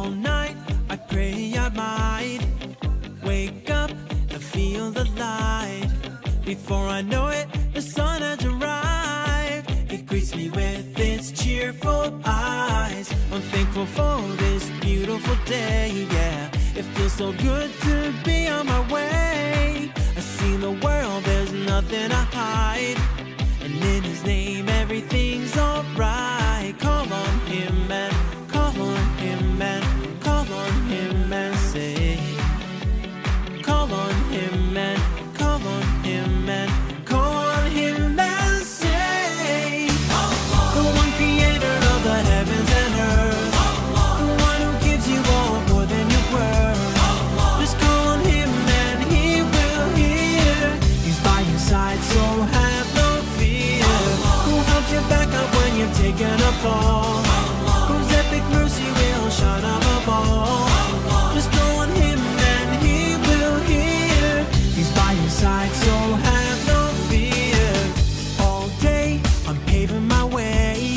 All night I pray I might wake up and feel the light. Before I know it, the sun has arrived. It greets me with its cheerful eyes. I'm thankful for this beautiful day, yeah. It feels so good to be on my way. I see the world, there's nothing to hide. And in his name everything's alright. Call on him and call on him and call on him and say, call on him and call on him and call on him and say, the one creator of the heavens and earth, the one who gives you all more than your worth. Just call on him and he will hear. He's by your side, so have no fear. Who helps you back up when you've taken a fall? Whose epic mercy will shine above all? Just call on him and he will hear. He's by your side, so have no fear. All day I'm paving my way,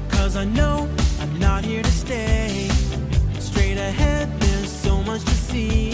'cause I know I'm not here to stay. Straight ahead there's so much to see.